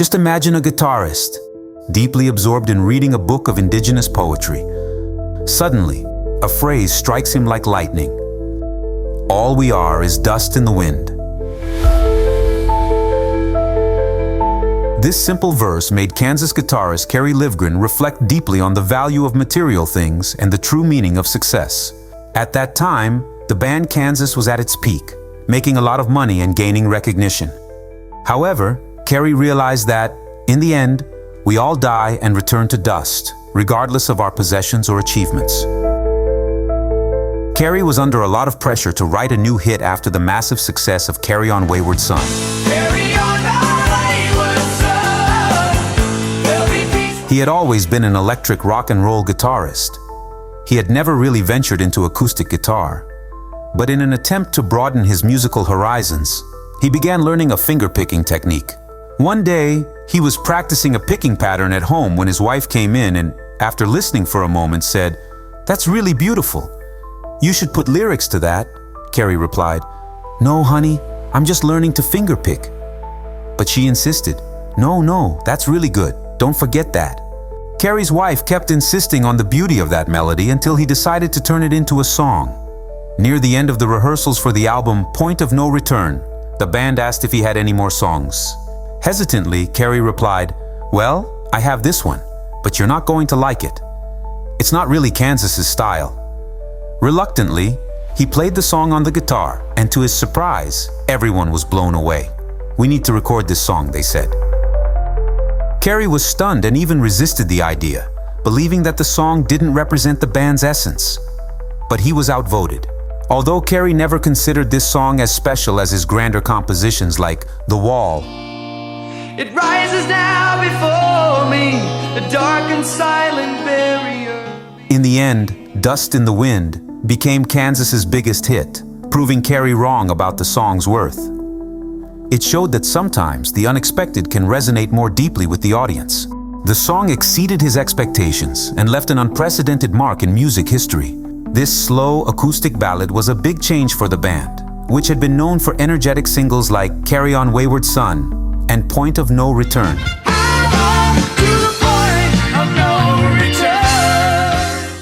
Just imagine a guitarist, deeply absorbed in reading a book of indigenous poetry. Suddenly, a phrase strikes him like lightning. All we are is dust in the wind. This simple verse made Kansas guitarist Kerry Livgren reflect deeply on the value of material things and the true meaning of success. At that time, the band Kansas was at its peak, making a lot of money and gaining recognition. However, Kerry realized that, in the end, we all die and return to dust, regardless of our possessions or achievements. Kerry was under a lot of pressure to write a new hit after the massive success of Carry On Wayward Son. Carry on, wayward son. He had always been an electric rock and roll guitarist. He had never really ventured into acoustic guitar. But in an attempt to broaden his musical horizons, he began learning a finger-picking technique. One day, he was practicing a picking pattern at home when his wife came in and, after listening for a moment, said, "That's really beautiful. You should put lyrics to that." Kerry replied, "No, honey, I'm just learning to finger pick." But she insisted, No, that's really good. Don't forget that." Kerry's wife kept insisting on the beauty of that melody until he decided to turn it into a song. Near the end of the rehearsals for the album Point of No Return, the band asked if he had any more songs. Hesitantly, Kerry replied, "Well, I have this one, but you're not going to like it. It's not really Kansas's style." Reluctantly, he played the song on the guitar, and to his surprise, everyone was blown away. "We need to record this song," they said. Kerry was stunned and even resisted the idea, believing that the song didn't represent the band's essence. But he was outvoted. Although Kerry never considered this song as special as his grander compositions like The Wall, It rises now before me, a dark and silent barrier. in the end, Dust in the Wind became Kansas's biggest hit, proving Kerry wrong about the song's worth. It showed that sometimes the unexpected can resonate more deeply with the audience. The song exceeded his expectations and left an unprecedented mark in music history. This slow acoustic ballad was a big change for the band, which had been known for energetic singles like Carry On Wayward Son and Point of No Return.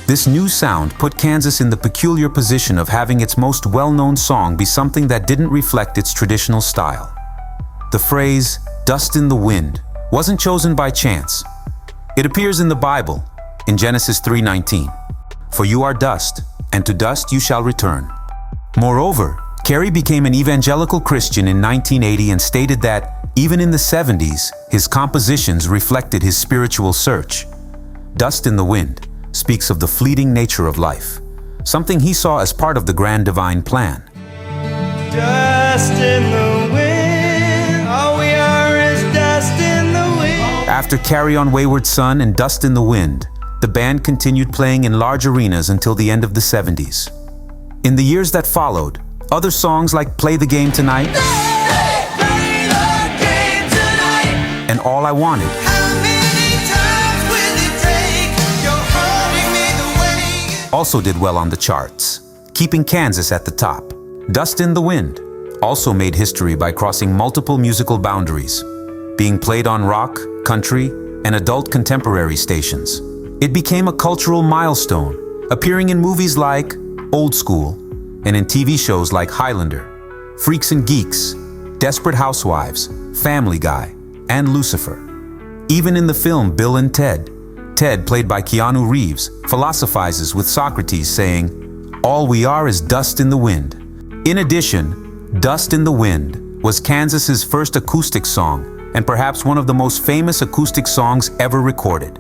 This new sound put Kansas in the peculiar position of having its most well-known song be something that didn't reflect its traditional style. The phrase, "dust in the wind," wasn't chosen by chance. It appears in the Bible, in Genesis 3:19. "For you are dust, and to dust you shall return." Moreover, Kerry became an evangelical Christian in 1980 and stated that, even in the 70s, his compositions reflected his spiritual search. Dust in the Wind speaks of the fleeting nature of life, something he saw as part of the grand divine plan. Dust in the wind, all we are is dust in the wind. After Carry On Wayward Son and Dust in the Wind, the band continued playing in large arenas until the end of the 70s. In the years that followed, other songs like Play the Game Tonight and All I Wanted also did well on the charts, keeping Kansas at the top. Dust in the Wind also made history by crossing multiple musical boundaries, being played on rock, country, and adult contemporary stations. It became a cultural milestone, appearing in movies like Old School and in TV shows like Highlander, Freaks and Geeks, Desperate Housewives, Family Guy, and Lucifer. Even in the film Bill and Ted, Ted, played by Keanu Reeves, philosophizes with Socrates saying, "All we are is dust in the wind." In addition, Dust in the Wind was Kansas's first acoustic song and perhaps one of the most famous acoustic songs ever recorded.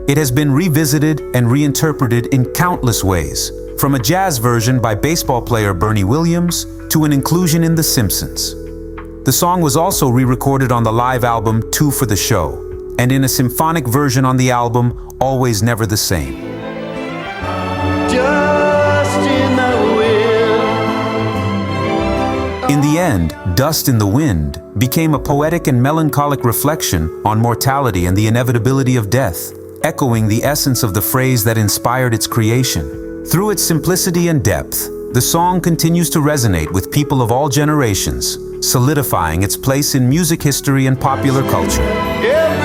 It has been revisited and reinterpreted in countless ways, from a jazz version by baseball player Bernie Williams to an inclusion in The Simpsons. The song was also re-recorded on the live album Two for the Show, and in a symphonic version on the album Always Never the Same. Dust in the wind. In the end, Dust in the Wind became a poetic and melancholic reflection on mortality and the inevitability of death, echoing the essence of the phrase that inspired its creation. Through its simplicity and depth, the song continues to resonate with people of all generations, solidifying its place in music history and popular culture. Yeah,